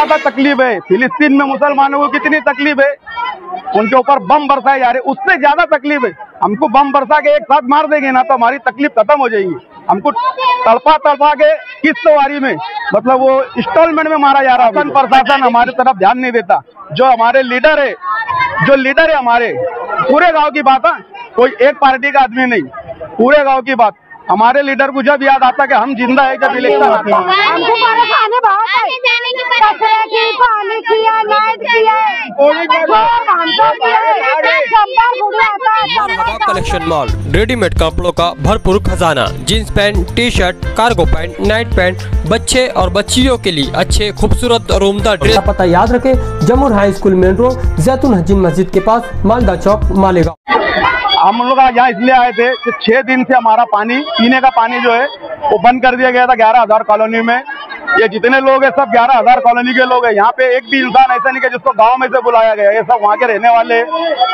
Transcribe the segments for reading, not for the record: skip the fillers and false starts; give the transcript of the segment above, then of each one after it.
ज्यादा तकलीफ है। फिलिस्तीन में मुसलमानों को कितनी तकलीफ है, उनके ऊपर बम बरसाए जा रहे, उससे ज्यादा तकलीफ है। हमको बम बरसा के एक साथ मार देंगे ना तो हमारी तकलीफ खत्म हो जाएगी। हमको तड़पा तड़पा के किस्तवारी में, मतलब वो इंस्टॉलमेंट में मारा जा रहा है। प्रशासन हमारे तरफ ध्यान नहीं देता। जो हमारे लीडर है हमारे पूरे गांव की बात है, कोई एक पार्टी का आदमी नहीं, पूरे गांव की बात। हमारे लीडर को जब याद आता कि हम जिंदा है जब इलेक्शन आते हैं। हमको परेशानी बहुत है, कचरे की, पानी की, लाइट की कलेक्शन मॉल, रेडीमेड कपड़ों का भरपूर खजाना, jeans pant, T shirt, cargo pant, night pant, बच्चे और बच्चियों के लिए अच्छे खूबसूरत और उम्दा ड्रेस। पता याद रखे, जमुर हाई स्कूल मेन रोड, जैतून हजीन मस्जिद के पास, मालदा चौक, मालेगांव। हम लोग यहाँ इसलिए आए थे कि 6 दिन से हमारा पानी, पीने का पानी जो है वो बंद कर दिया गया था 11,000 कॉलोनी में। ये जितने लोग हैं सब 11,000 कॉलोनी के लोग हैं। यहाँ पे एक भी इंसान ऐसा नहीं है जिसको गांव में से बुलाया गया। ये सब वहाँ के रहने वाले हैं।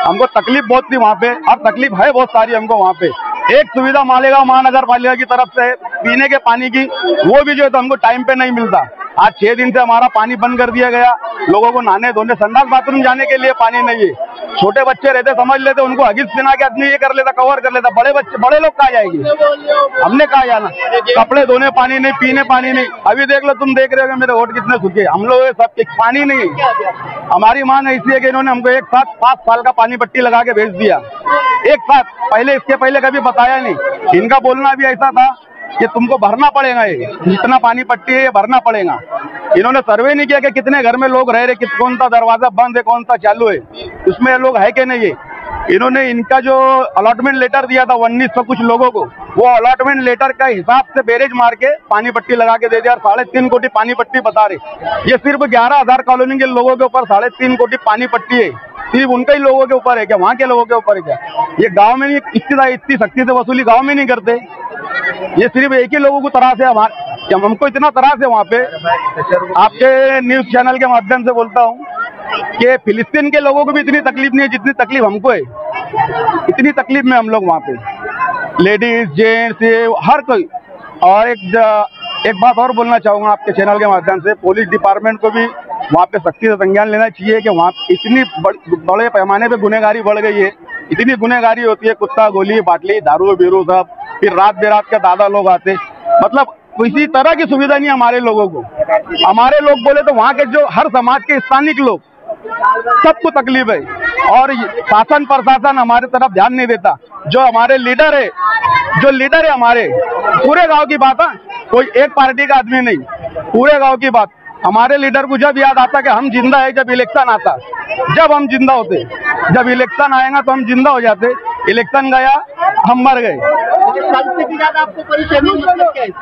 हमको तकलीफ बहुत थी वहाँ पे, और तकलीफ है बहुत सारी हमको वहाँ पे। एक सुविधा मालेगांव महानगर पालिका की तरफ से पीने के पानी की, वो भी जो है तो हमको टाइम पे नहीं मिलता। आज 6 दिन से हमारा पानी बंद कर दिया गया। लोगों को नहाने धोने, संडास बाथरूम जाने के लिए पानी नहीं है। छोटे बच्चे रहते समझ लेते, उनको हगिस पिना के आदमी ये कर लेता, कवर कर लेता। बड़े लोग कहाँ जाएंगे, हमने कहा जाना। कपड़े धोने पानी नहीं, पीने पानी नहीं। अभी देख लो, तुम देख रहे हो मेरे वोट कितने सूखे। हम लोग सब पानी नहीं। हमारी मांग ऐसी है कि इन्होंने हमको एक साथ 5 साल का पानी पट्टी लगा के भेज दिया, एक साथ। पहले इसके पहले कभी बताया नहीं। इनका बोलना भी ऐसा था कि तुमको भरना पड़ेगा, ये जितना पानी पट्टी है ये भरना पड़ेगा। इन्होंने सर्वे नहीं किया कि कितने घर में लोग रह रहे, कौन सा दरवाजा बंद है, कौन सा चालू है, उसमें लोग है कि नहीं है। इन्होंने इनका जो अलॉटमेंट लेटर दिया था 1900 कुछ लोगों को, वो अलॉटमेंट लेटर का हिसाब से बेरेज मार के पानी पट्टी लगा के दे दिया। 3.5 कोटी पानी पट्टी बता रहे। ये सिर्फ 11,000 कॉलोनी के लोगों के ऊपर 3.5 कोटी पानी पट्टी है। सिर्फ उनके ही लोगों के ऊपर है क्या, वहाँ के लोगों के ऊपर है क्या? ये गांव में नहीं, इतनी सख्ती से वसूली गांव में नहीं करते। ये सिर्फ एक ही लोगों को त्रास है। हमको इतना त्रास है वहाँ पे। आपके न्यूज चैनल के माध्यम से बोलता हूँ कि फिलिस्तीन के लोगों को भी इतनी तकलीफ नहीं है जितनी तकलीफ हमको है। इतनी तकलीफ में हम लोग वहाँ पे, लेडीज जेंट्स हर कोई। और एक बात और बोलना चाहूँगा आपके चैनल के माध्यम से, पुलिस डिपार्टमेंट को भी वहाँ पे सख्ती से संज्ञान लेना चाहिए कि वहाँ इतनी बड़े पैमाने पे गुनहगारी बढ़ गई है। इतनी गुनहगारी होती है, कुत्ता गोली बाटली दारू बीरू सब, फिर रात बेरात के दादा लोग आते, मतलब किसी तरह की सुविधा नहीं हमारे लोगों को। हमारे लोग बोले तो वहाँ के जो हर समाज के स्थानिक लोग, सबको तकलीफ है। और शासन प्रशासन हमारे तरफ ध्यान नहीं देता। जो हमारे लीडर है हमारे पूरे गांव की बात है, कोई एक पार्टी का आदमी नहीं, पूरे गांव की बात। हमारे लीडर को जब याद आता कि हम जिंदा है जब इलेक्शन आता, जब हम जिंदा होते। जब इलेक्शन आएगा तो हम जिंदा हो जाते। इलेक्शन गया, हम मर गए। आपको परेशानी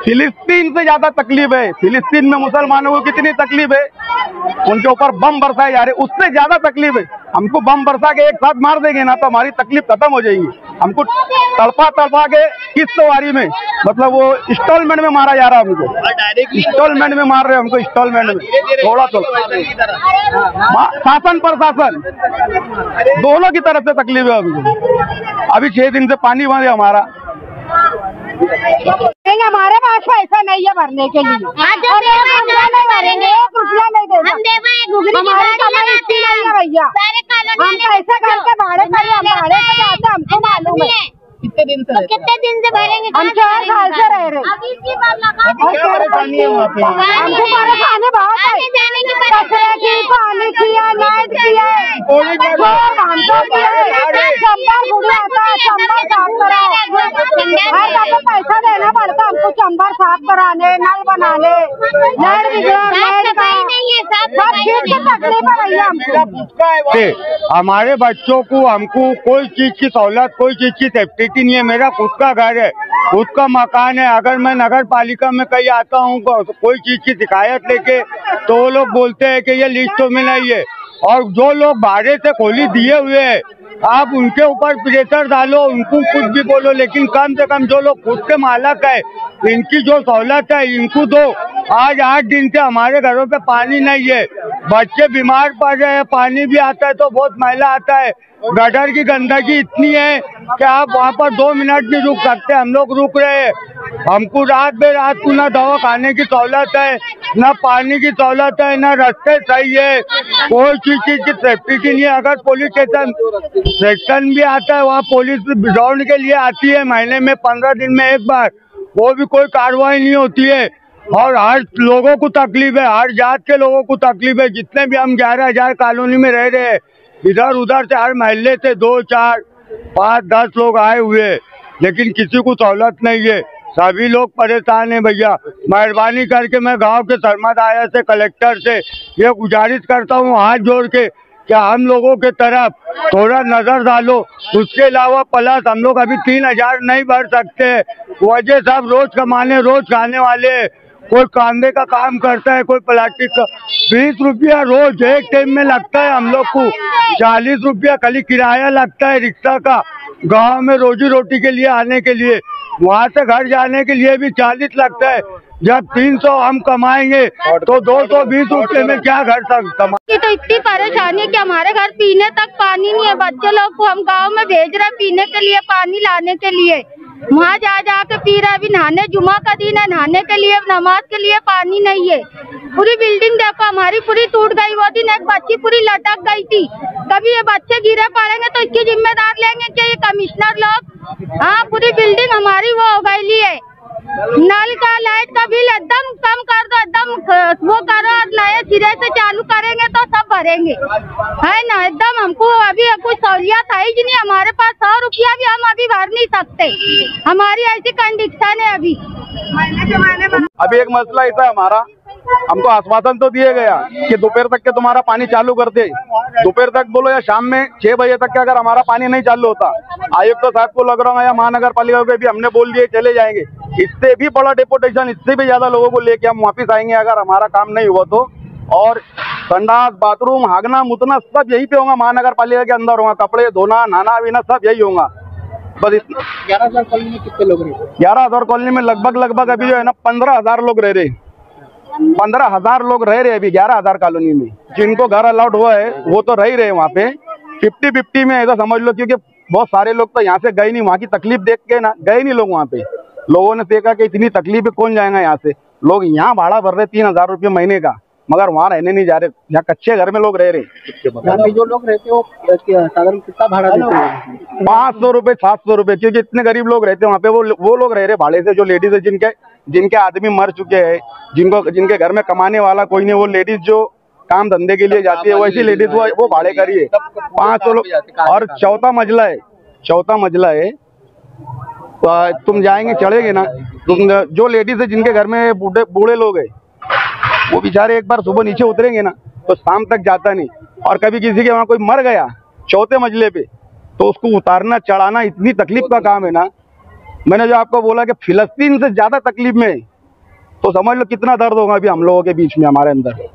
फिलिस्तीन से ज्यादा तकलीफ है। फिलिस्तीन में मुसलमानों को कितनी तकलीफ है, उनके ऊपर बम बरसाए जा रहे, उससे ज्यादा तकलीफ है। हमको बम बरसा के एक साथ मार देंगे ना तो हमारी तकलीफ खत्म हो जाएगी। हमको तड़पा तड़पा के किस्तवारी में, मतलब वो इंस्टॉलमेंट में मारा जा रहा है। हमको इंस्टॉलमेंट में मार रहे हैं, हमको इंस्टॉलमेंट में थोड़ा शासन प्रशासन दोनों की तरफ से तकलीफ है हमको। अभी 6 दिन से पानी बंद है हमारा। हमारे पास पैसा नहीं है भरने के लिए, भरेंगे 1 रुपया नहीं देंगे। हमारी कमाई इतनी नहीं है भैया, हम कैसे करके भाड़े पर जाते हमको मालूम है। कितने दिन से भरेंगे? हम 4 साल से रह रहे। हमको परेशानी बहुत है, कचरे की, पानी की, लाइट की पैसा देना पड़ता हमको, चंबर साफ कराने, नल बनाने, हमारे बच्चों को, हमको कोई चीज की सहूलत, कोई चीज की सेफ्टी नहीं है। मेरा खुद का घर है, खुद का मकान है। अगर मैं नगर पालिका में कहीं आता हूँ कोई चीज की शिकायत लेके, तो वो लोग बोलते हैं कि ये लिस्टों में नहीं है। और जो लोग भाड़े से खोली दिए हुए हैं, आप उनके ऊपर प्रेशर डालो, उनको कुछ भी बोलो, लेकिन कम से कम जो लोग खुद के मालक है, इनकी जो सहूलत है इनको दो। आज 8 दिन से हमारे घरों पे पानी नहीं है, बच्चे बीमार पड़ रहे हैं। पानी भी आता है तो बहुत मैला आता है। गटर की गंदगी इतनी है कि आप वहाँ पर 2 मिनट नहीं रुक सकते। हम लोग रुक रहे हैं। हमको रात बेरात को न दवा खाने की सहूलत है, न पानी की सहूलत है, न रास्ते सही है, कोई चीज की सेफ्टी की नहीं है। अगर पुलिस स्टेशन सेक्शन भी आता है, वहाँ पुलिस राउंड के लिए आती है महीने में 15 दिन में एक बार, वो भी कोई कार्रवाई नहीं होती है। और हर लोगों को तकलीफ है, हर जात के लोगों को तकलीफ है। जितने भी हम 11,000 कॉलोनी में रह रहे हैं, इधर उधर से हर महल्ले से 2, 4, 5, 10 लोग आए हुए हैं, लेकिन किसी को सहूलत नहीं है। सभी लोग परेशान हैं भैया। मेहरबानी करके मैं गांव के सरमादाया से, कलेक्टर से ये गुजारिश करता हूँ हाथ जोड़ के, क्या हम लोगों के तरफ थोड़ा नजर डालो। उसके अलावा प्लस हम लोग अभी 3,000 नहीं भर सकते, वजह सब रोज कमाने रोज खाने वाले, कोई कांदे का काम करता है, कोई प्लास्टिक का। 20 रुपया रोज एक टाइम में लगता है हम लोग को, 40 रुपया खाली किराया लगता है रिक्शा का। गांव में रोजी रोटी के लिए आने के लिए, वहाँ से घर जाने के लिए भी 40 लगता है। जब 300 हम कमाएंगे तो 220 रुपये में क्या घर तक कमा। तो इतनी परेशानी है कि हमारे घर पीने तक पानी नहीं है। बच्चे लोग को हम गांव में भेज रहे पीने के लिए, पानी लाने के लिए, वहाँ जा के पी रहे। अभी नहाने, जुमा का दिन है, नहाने के लिए, नमाज के लिए पानी नहीं है। पूरी बिल्डिंग देखो हमारी पूरी टूट गई। वो दिन एक बच्ची पूरी लटक गई थी। कभी ये बच्चे गिरे पड़ेंगे तो इसकी जिम्मेदार लेंगे क्या ये कमिश्नर लोग? हाँ, पूरी बिल्डिंग हमारी वो हो गई है। नल का, लाइट का बिल एकदम कम कर दो, एकदम वो करो, नए सिरे से चालू करेंगे तो सब भरेंगे, है ना। एकदम हमको अभी कुछ सहूलियत है ही नहीं। हमारे पास 100 रुपया भी हम अभी भर नहीं सकते। हमारी ऐसी कंडीशन है अभी। अभी एक मसला ऐसा है हमारा, हमको आश्वासन तो दिए गया कि दोपहर तक के तुम्हारा पानी चालू कर दे। दोपहर तक बोलो या शाम में 6 बजे तक के अगर हमारा पानी नहीं चालू होता, आयुक्त साहब को लग रहा है या महानगर पालिका को भी हमने बोल दिए चले जाएंगे। इससे भी बड़ा डेपुटेशन, इससे भी ज्यादा लोगों को लेके हम वापिस आएंगे अगर हमारा काम नहीं हुआ तो। और संडास, बाथरूम, हागना, मुतना सब यही पे होगा, महानगर पालिका के अंदर होगा। कपड़े धोना, नहाना पीना सब यही होगा। बस 11,000 कॉलोनी में कितने लोग रहते हैं? 11,000 कॉलोनी में लगभग अभी जो है ना 15,000 लोग रह रहे। 15,000 लोग रह रहे अभी 11,000 कॉलोनी में। जिनको घर अलाउड हुआ है वो तो रह रहे वहाँ पे 50-50 में, ऐसा समझ लो। क्योंकि बहुत सारे लोग तो यहाँ से गए नहीं, वहाँ की तकलीफ देख के ना गए नहीं लोग वहाँ पे। लोगों ने देखा कि इतनी तकलीफ है, कौन जाएगा यहाँ से। लोग यहाँ भाड़ा भर रहे 3,000 रुपये महीने का, मगर वहाँ रहने नहीं जा रहे। यहाँ कच्चे घर में लोग रह रहे। जो लोग रहते हैं वो साधारण कितना भाड़ा देते हैं? 500 रुपये, 700 रुपये, क्योंकि इतने गरीब लोग रहते हैं वहाँ पे। वो लोग रह रहे भाड़े से, जो लेडीज है, जिनके आदमी मर चुके हैं, जिनके घर में कमाने वाला कोई नहीं, वो लेडीज जो काम धंधे के लिए जाती है, वैसी लेडीज वो भाड़े करिए 500 लोग। और चौथा मंजिला है, तुम जाएंगे, चढ़ेगे ना, तुम जो लेडीज है जिनके घर में बूढ़े लोग हैं, वो बेचारे एक बार सुबह नीचे उतरेंगे ना तो शाम तक जाता नहीं। और कभी किसी के वहाँ कोई मर गया चौथे मंजिले पे, तो उसको उतारना चढ़ाना इतनी तकलीफ का काम है ना। मैंने जो आपको बोला कि फिलिस्तीन से ज्यादा तकलीफ में, तो समझ लो कितना दर्द होगा अभी हम लोगों के बीच में, हमारे अंदर।